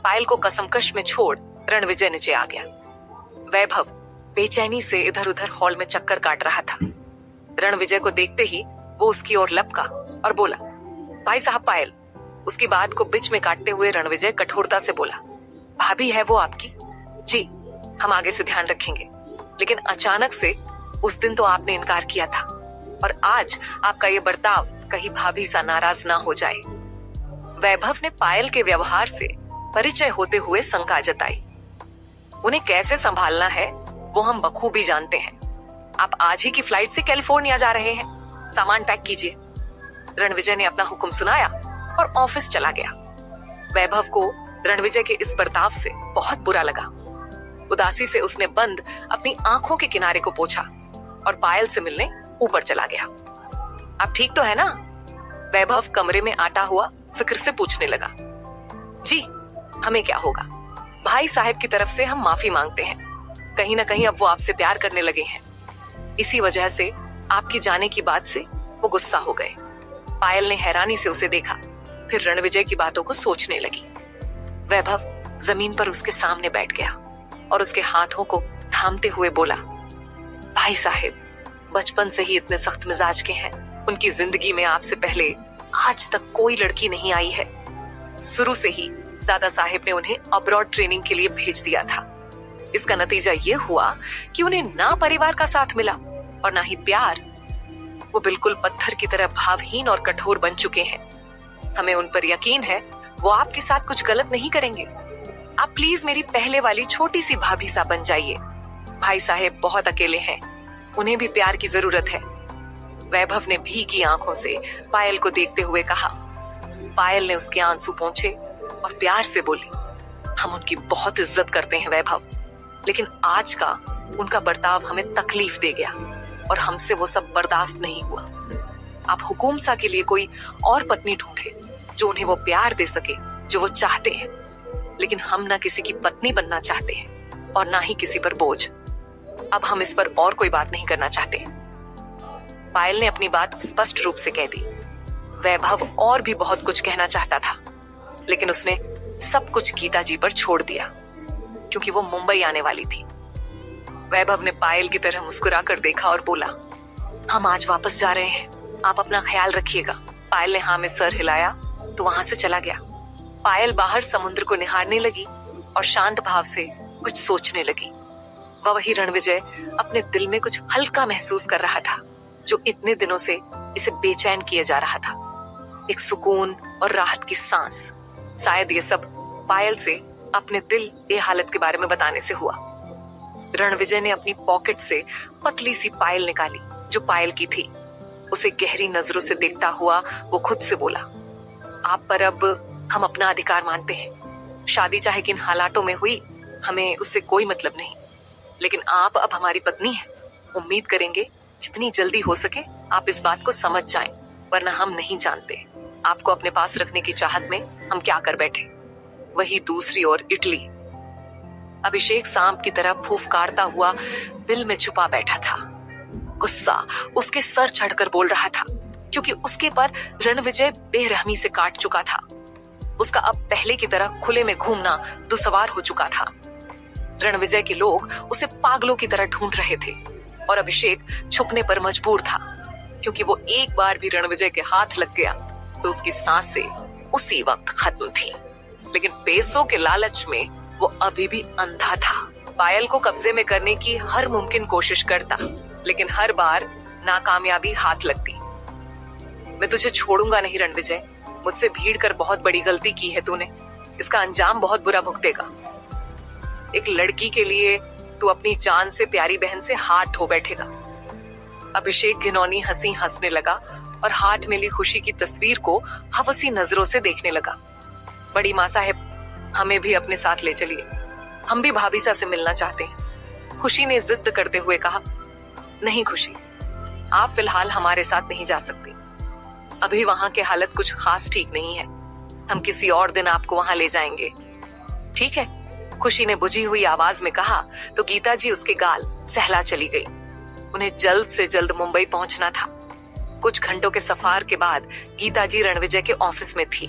पायल को कसमकश में छोड़ रणविजय नीचे आ गया। वैभव बेचैनी से इधर उधर हॉल में चक्कर काट रहा था। रणविजय को देखते ही वो उसकी ओर लपका और बोला, भाई साहब पायल। उसकी बात को बीच में काटते हुए रणविजय कठोरता से बोला, भाभी है वो आपकी? जी, हम आगे से ध्यान रखेंगे, लेकिन अचानक से उस दिन तो आपने इनकार किया था और आज आपका ये बर्ताव कहीं भाभी सा नाराज ना हो जाए। वैभव ने पायल के व्यवहार से परिचय होते हुए शंका जताई। उन्हें कैसे संभालना है वो हम बखूबी जानते हैं। आप आज ही की फ्लाइट से कैलिफोर्निया जा रहे हैं, सामान पैक कीजिए। रणविजय ने अपना हुक्म सुनाया और ऑफिस चला गया। वैभव को रणविजय के इस बर्ताव से बहुत बुरा लगा। उदासी से उसने बंद अपनी आंखों के किनारे को पोंछा और पायल से मिलने ऊपर चला गया। आप ठीक तो है ना? वैभव कमरे में आता हुआ फिक्र से पूछने लगा। जी, हमें क्या होगा, भाई साहब की तरफ से हम माफी मांगते हैं। कहीं ना कहीं अब वो आपसे प्यार करने लगे हैं, इसी वजह से आपकी जाने की बात से वो गुस्सा हो गए। पायल ने हैरानी से उसे देखा, फिर रणविजय की बातों को सोचने लगी। वैभव जमीन पर उसके सामने बैठ गया और उसके हाथों को थामते हुए बोला, भाई साहब बचपन से ही इतने सख्त मिजाज के हैं। उनकी जिंदगी में आपसे पहले आज तक कोई लड़की नहीं आई है। शुरू से ही दादा साहेब ने उन्हें अब्रॉड ट्रेनिंग के लिए भेज दिया था। इसका नतीजा ये हुआ कि उन्हें ना परिवार का साथ मिला और ना ही प्यार। वो बिल्कुल पत्थर की तरह भावहीन और कठोर बन चुके हैं। हमें उन पर यकीन है वो आपके साथ कुछ गलत नहीं करेंगे। आप प्लीज मेरी पहले वाली छोटी सी भाभी सा बन जाइए। भाई साहेब बहुत अकेले हैं, उन्हें भी प्यार की जरूरत है। वैभव ने भीगी आंखों से पायल को देखते हुए कहा। पायल ने उसके आंसू पोंछे और प्यार से बोली, हम उनकी बहुत इज्जत करते हैं वैभव, लेकिन आज का उनका बर्ताव हमें तकलीफ दे गया और हमसे वो सब बर्दाश्त नहीं हुआ। आप हुकूमसा के लिए कोई और पत्नी ढूंढे जो उन्हें वो प्यार दे सके जो वो चाहते हैं, लेकिन हम ना किसी की पत्नी बनना चाहते हैं और ना ही किसी पर बोझ। अब हम इस पर और कोई बात नहीं करना चाहते। पायल ने अपनी बात स्पष्ट रूप से कह दी। वैभव और भी बहुत कुछ कहना चाहता था, लेकिन उसने सब कुछ गीता जी पर छोड़ दिया क्योंकि वो मुंबई आने वाली थी। वैभव ने पायल की तरह मुस्कुरा कर देखा और बोला, हम आज वापस जा रहे हैं, आप अपना ख्याल रखिएगा। पायल ने हाँ में सर हिलाया तो वहां से चला गया। पायल बाहर समुद्र को निहारने लगी और शांत भाव से कुछ सोचने लगी। वही रणविजय अपने दिल में कुछ हल्का महसूस कर रहा था जो इतने दिनों से इसे बेचैन किए जा रहा था। एक सुकून और राहत की सांस। शायद ये सब पायल से अपने दिल के हालत के बारे में बताने से हुआ। रणविजय ने अपनी पॉकेट से पतली सी पायल निकाली जो पायल की थी। उसे गहरी नजरों से देखता हुआ वो खुद से बोला, आप पर अब हम अपना अधिकार मानते हैं। शादी चाहे किन हालातों में हुई, हमें उससे कोई मतलब नहीं, लेकिन आप अब हमारी पत्नी हैं। उम्मीद करेंगे जितनी जल्दी हो सके आप इस बात को समझ जाएं, वरना हम नहीं जानते आपको अपने पास रखने की चाहत में हम क्या कर बैठे। वही दूसरी ओर इटली। अभिषेक सांप की तरह फूफकारता हुआ बिल में छुपा बैठा था। गुस्सा उसके सर चढ़कर बोल रहा था क्योंकि उसके पर रणविजय बेरहमी से काट चुका था। उसका अब पहले की तरह खुले में घूमना दुसवार हो चुका था। रणविजय के लोग उसे पागलों की तरह ढूंढ रहे थे और अभिषेक छुपने पर मजबूर था क्योंकि वो एक बार भी रणविजय के हाथ लग गया तो उसकी सांसें उसी वक्त खत्म थी। लेकिन पैसों के लालच में वो अभी भी अंधा था। पायल को कब्जे में करने की हर मुमकिन कोशिश करता, लेकिन हर बार नाकामयाबी हाथ लगती। मैं तुझे छोड़ूंगा नहीं रणविजय, मुझसे भीड़ कर बहुत बड़ी गलती की है तूने, इसका अंजाम बहुत बुरा भुगतेगा। एक लड़की के लिए तू अपनी जान से प्यारी बहन से हाथ धो बैठेगा। अभिषेक घिनौनी हंसी हंसने लगा और हाथ में ली खुशी की तस्वीर को हवसी नजरों से देखने लगा। बड़ी माँ साहब, हमें भी अपने साथ ले चलिए, हम भी भाभी सा से मिलना चाहते हैं। खुशी ने जिद करते हुए कहा, नहीं खुशी, आप फिलहाल हमारे साथ नहीं जा सकती। अभी वहां के हालत कुछ खास ठीक नहीं है, हम किसी और दिन आपको वहां ले जाएंगे, ठीक है? खुशी ने बुझी हुई आवाज में कहा तो गीता जी उसके गाल सहला चली गई। उन्हें जल्द से जल्द मुंबई पहुंचना था। कुछ घंटों के सफर के बाद गीता जी रणविजय के ऑफिस में थी।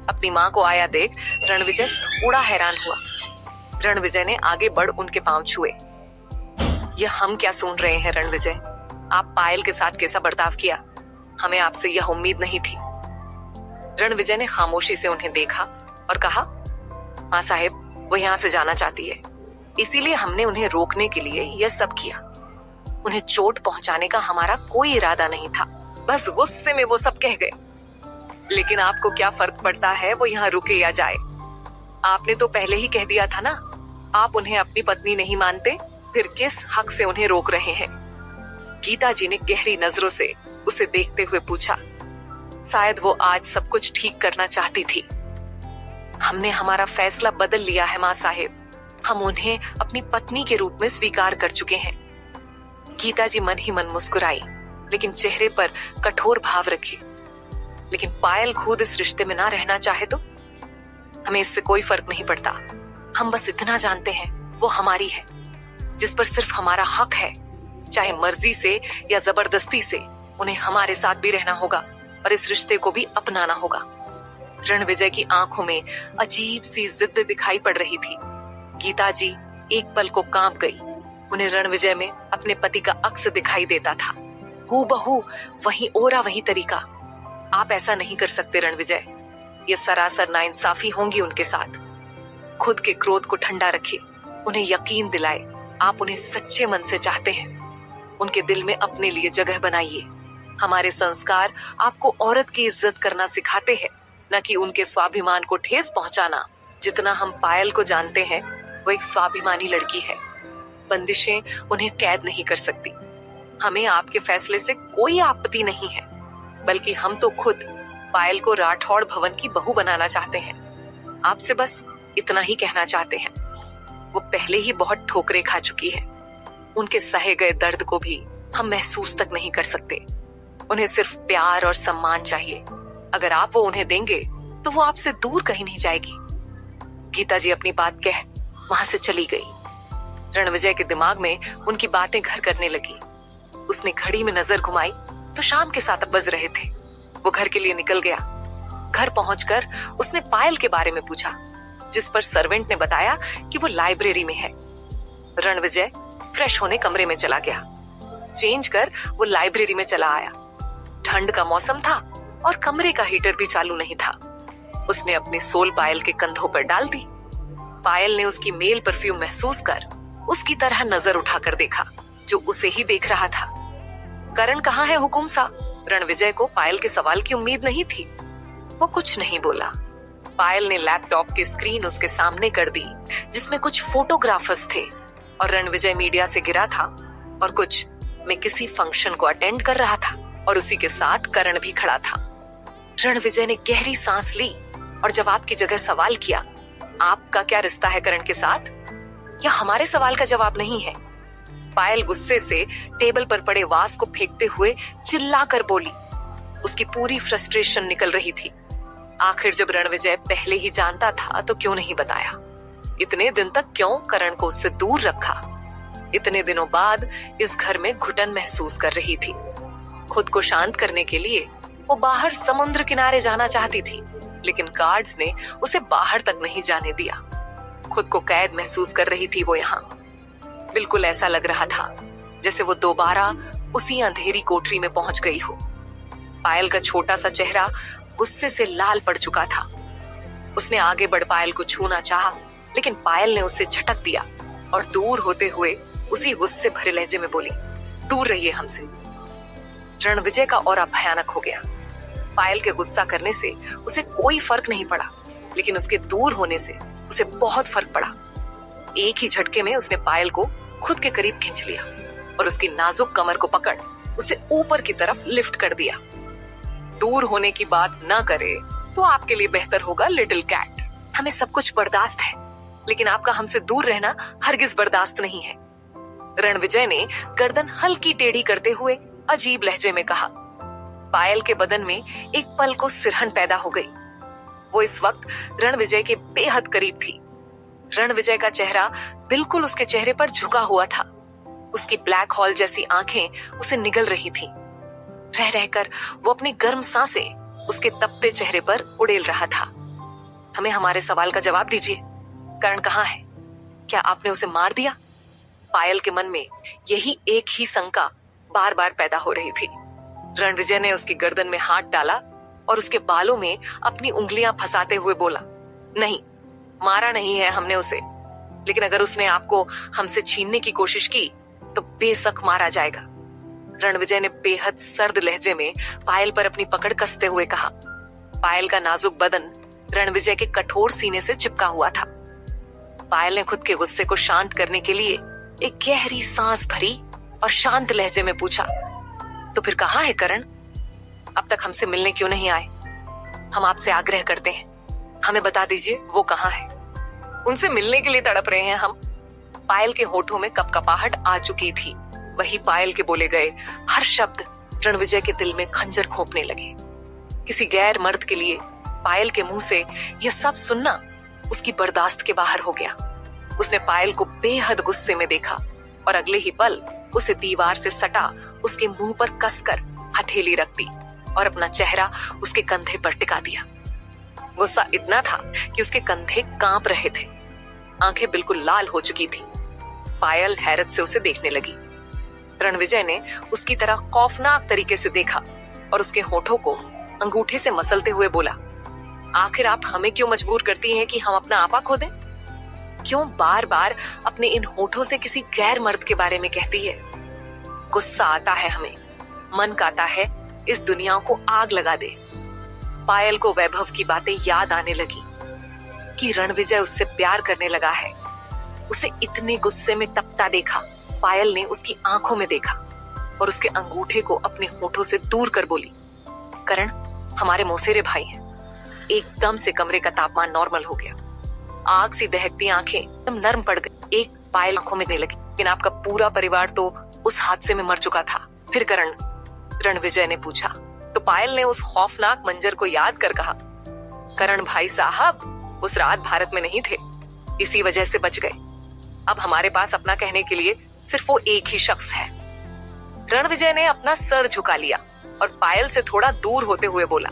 अपनी माँ को आया देख रणविजय थोड़ा हैरान हुआ। रणविजय ने आगे बढ़ उनके पांव छुए। यह हम क्या सुन रहे हैं रणविजय? आप पायल के साथ कैसा बर्ताव किया? हमें आपसे यह उम्मीद नहीं थी। रणविजय ने खामोशी से उन्हें देखा और कहा, माँ साहेब, वो यहाँ से जाना चाहती है, इसीलिए हमने उन्हें रोकने के लिए यह सब किया। उन्हें चोट पहुंचाने का हमारा कोई इरादा नहीं था, बस गुस्से में वो सब कह गए। लेकिन आपको क्या फर्क पड़ता है वो यहाँ रुके या जाए? आपने तो पहले ही कह दिया था ना, आप उन्हें अपनी पत्नी नहीं मानते, फिर किस हक से उन्हें रोक रहे हैं? गीता जी ने गहरी नजरों से उसे देखते हुए पूछा। शायद वो आज सब कुछ ठीक करना चाहती थी। हमने हमारा फैसला बदल लिया है माँ साहेब, हम उन्हें अपनी पत्नी के रूप में स्वीकार कर चुके हैं। गीता जी मन ही मन मुस्कुराई, लेकिन चेहरे पर कठोर भाव रखे। लेकिन पायल खुद इस रिश्ते में ना रहना चाहे तो? हमें इससे कोई फर्क नहीं पड़ता। हम बस इतना जानते हैं वो हमारी है, जिस पर सिर्फ हमारा हक है। चाहे मर्जी से या जबरदस्ती से उन्हें हमारे साथ भी रहना होगा और इस रिश्ते को भी अपनाना होगा। रणविजय की आंखों में अजीब सी जिद दिखाई पड़ रही थी। गीता जी एक पल को कांप गई। उन्हें रणविजय में अपने पति का अक्स दिखाई देता था, हूबहू वही ओरा वही तरीका। आप ऐसा नहीं कर सकते रणविजय, ये सरासर नाइंसाफी होंगी उनके साथ। खुद के क्रोध को ठंडा रखिए, उन्हें यकीन दिलाए आप उन्हें सच्चे मन से चाहते हैं। उनके दिल में अपने लिए जगह बनाइए। हमारे संस्कार आपको औरत की इज्जत करना सिखाते हैं, न कि उनके स्वाभिमान को ठेस पहुंचाना। जितना हम पायल को जानते हैं, वो एक स्वाभिमानी लड़की है। बंदिशें उन्हें कैद नहीं कर सकती। हमें आपके फैसले से कोई आपत्ति नहीं है, बल्कि हम तो खुद पायल को राठौड़ भवन की बहू बनाना चाहते हैं। आपसे बस इतना ही कहना चाहते हैं। वो पहले ही बहुत ठोकरें खा चुकी है। उनके सहे गए दर्द को भी हम महसूस तक नहीं कर सकते। उन्हें सिर्फ प्यार और सम्मान चाहिए। अगर आप वो उन्हें देंगे तो वो आपसे दूर कहीं नहीं जाएगी। गीता जी अपनी बात कह वहां से चली गई। रणविजय के दिमाग में उनकी बातें घर करने लगी। उसने घड़ी में नजर घुमाई तो शाम के 7 बज रहे थे। वो घर के लिए निकल गया। घर पहुंचकर उसने पायल के बारे में पूछा, जिस पर सर्वेंट ने बताया कि वो लाइब्रेरी में है। रणविजय फ्रेश होने कमरे में चला गया। चेंज कर वो लाइब्रेरी में चला आया। ठंड का मौसम था और कमरे का हीटर भी चालू नहीं था। उसने अपनी सोल पायल के कंधों पर डाल दी। पायल ने उसकी मेल परफ्यूम महसूस कर उसकी तरह नजर उठाकर देखा, जो उसे ही देख रहा था। करण कहाँ है हुकुम सा? रणविजय को पायल के सवाल की उम्मीद नहीं थी। वो कुछ नहीं बोला। पायल ने लैपटॉप की स्क्रीन उसके सामने कर दी, जिसमें कुछ फोटोग्राफर्स थे और रणविजय मीडिया से गिरा था और कुछ मैं किसी फंक्शन को अटेंड कर रहा था और उसी के साथ करण भी खड़ा था। रणविजय ने गहरी सांस ली और जवाब की जगह सवाल किया, आपका क्या रिश्ता है करण के साथ? यह हमारे सवाल का जवाब नहीं है। पायल गुस्से से टेबल पर पड़े वास को फेंकते हुए चिल्लाकर बोली। उसकी पूरी फ्रस्ट्रेशन निकल रही थी। आखिर जब रणविजय पहले ही जानता था तो क्यों नहीं बताया? इतने दिन तक क्यों करण को उससे दूर रखा? इतने दिनों बाद इस घर में घुटन महसूस कर रही थी। खुद को शांत करने के लिए वो बाहर समुद्र किनारे जाना चाहती थी, लेकिन गार्ड्स ने उसे बाहर तक नहीं जाने दिया। खुद को कैद महसूस कर रही थी वो यहाँ। बिल्कुल ऐसा लग रहा था जैसे वो दोबारा उसी अंधेरी कोठरी में पहुंच गई हो। पायल का छोटा सा चेहरा गुस्से से लाल पड़ चुका था। उसने आगे बढ़ पायल को छूना चाहा, लेकिन पायल ने उसे झटक दिया और दूर होते हुए उसी गुस्से भरे लहजे में बोली, दूर रहिए हमसे। रणविजय का औरा भयानक हो गया। पायल के गुस्सा करने से उसे कोई फर्क नहीं पड़ा, लेकिन उसके दूर होने से उसे बहुत फर्क पड़ा। एक ही झटके में उसने पायल को खुद के करीब खींच लिया और उसकी नाजुक कमर को पकड़ उसे ऊपर की तरफ लिफ्ट कर दिया। दूर होने की बात ना करे तो आपके लिए बेहतर होगा लिटिल कैट। हमें सब कुछ बर्दाश्त है, लेकिन आपका हमसे दूर रहना हरगिज बर्दाश्त नहीं है। रणविजय ने गर्दन हल्की टेढ़ी करते हुए अजीब लहजे में कहा। पायल के बदन में एक पल को सिरहन पैदा हो गई। वो इस वक्त रणविजय के बेहद करीब थी। रणविजय का चेहरा बिल्कुल उसके चेहरे पर झुका हुआ था। उसकी ब्लैक होल जैसी आंखें उसे निगल रही थीं। रह रहकर वो अपनी गर्म सांसें उसके तपते चेहरे पर उड़ेल रहा था। हमें हमारे सवाल का जवाब दीजिए। करण कहाँ है? क्या आपने उसे मार दिया? पायल के मन में यही एक ही शंका बार बार पैदा हो रही थी। रणविजय ने उसकी गर्दन में हाथ डाला और उसके बालों में अपनी उंगलियां फंसाते हुए बोला, नहीं, मारा नहीं है हमने उसे, लेकिन अगर उसने आपको हमसे छीनने की कोशिश की तो बेशक मारा जाएगा। रणविजय ने बेहद सर्द लहजे में पायल पर अपनी पकड़ कसते हुए कहा। पायल का नाजुक बदन रणविजय के कठोर सीने से चिपका हुआ था। पायल ने खुद के गुस्से को शांत करने के लिए एक गहरी सांस भरी और शांत लहजे में पूछा, तो फिर कहाँ है करण? अब तक हमसे मिलने क्यों नहीं आए? हम आपसे आग्रह करते हैं, हमें बता दीजिए वो कहाँ है। उनसे मिलने के लिए तड़प रहे हैं हम। पायल के होठों में कपकपाहट आ चुकी थी। वही पायल के बोले गए हर शब्द रणविजय के दिल में खंजर खोपने लगे। किसी गैर मर्द के लिए पायल के मुंह से यह सब सुनना उसकी बर्दाश्त के बाहर हो गया। उसने पायल को बेहद गुस्से में देखा और अगले ही पल उसे दीवार से सटा उसके मुंह पर कसकर हथेली रख दी और अपना चेहरा उसके कंधे पर टिका दिया। गुस्सा इतना था कि उसके कंधे कांप रहे थे। आंखें बिल्कुल लाल हो चुकी थी। पायल हैरत से उसे देखने लगी। रणविजय ने उसकी तरह खौफनाक तरीके से देखा और उसके होठों को अंगूठे से मसलते हुए बोला, आखिर आप हमें क्यों मजबूर करती हैं कि हम अपना आपा खो दें? क्यों बार बार अपने इन होठों से किसी गैर मर्द के बारे में कहती है? गुस्सा आता है हमें, मन कहता है इस दुनिया को आग लगा दे। पायल को वैभव की बातें याद आने लगी कि रणविजय उससे प्यार करने लगा है। उसे इतने गुस्से में तपता देखा पायल ने उसकी आंखों में देखा और उसके अंगूठे को अपने होठों से दूर कर बोली, करण, हमारे मौसेरे भाई हैं। एकदम से कमरे का तापमान नॉर्मल हो गया। आग सी दहकती आंखें एकदम नर्म पड़ गई। एक पायल आंखों में लगी, लेकिन आपका पूरा परिवार तो उस हादसे में मर चुका था। फिर करण? रणविजय ने पूछा तो पायल ने उस खौफनाक मंजर को याद कर कहा, करण भाई साहब उस रात भारत में नहीं थे, इसी वजह से बच गए। अब हमारे पास अपना कहने के लिए सिर्फ वो एक ही शख्स है। रणविजय ने अपना सर झुका लिया और पायल से थोड़ा दूर होते हुए बोला,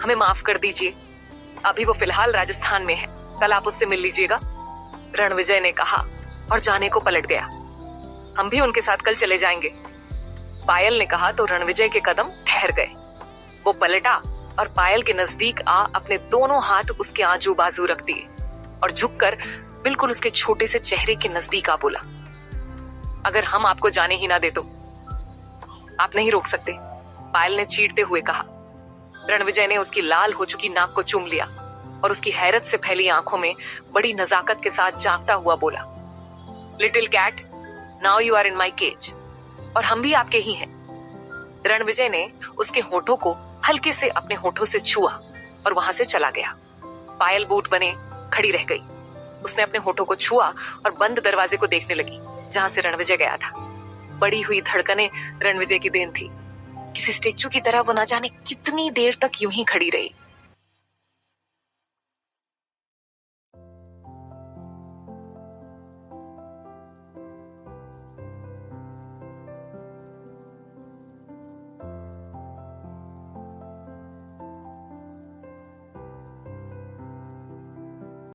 हमें माफ कर दीजिए, अभी वो फिलहाल राजस्थान में है, कल आप उससे मिल लीजिएगा। रणविजय ने कहा और जाने को पलट गया। हम भी उनके साथ कल चले जाएंगे। पायल ने कहा तो रणविजय के कदम ठहर गए। वो पलटा और पायल के नजदीक आ अपने दोनों हाथ उसके आजू बाजू रख दिए और झुककर बिल्कुल उसके छोटे से चेहरे के नजदीक आ बोला, अगर हम आपको जाने ही ना दे तो आप नहीं रोक सकते। पायल ने चीरते हुए कहा। रणविजय ने उसकी लाल हो चुकी नाक को चूम लिया और उसकी हैरत से फैली आंखों में बड़ी नजाकत के साथ झांकता हुआ बोला, little cat, now you are in my cage, और हम भी आपके ही हैं। रणविजय ने उसके होठों को हल्के से अपने होठों से छुआ और वहां से चला गया। पायल बूट बने खड़ी रह गई। उसने अपने होठों को छुआ और बंद दरवाजे को देखने लगी जहां से रणविजय गया था। बढ़ी हुई धड़कनें रणविजय की देन थी। किसी स्टेचू की तरह वो ना जाने कितनी देर तक यूं ही खड़ी रही।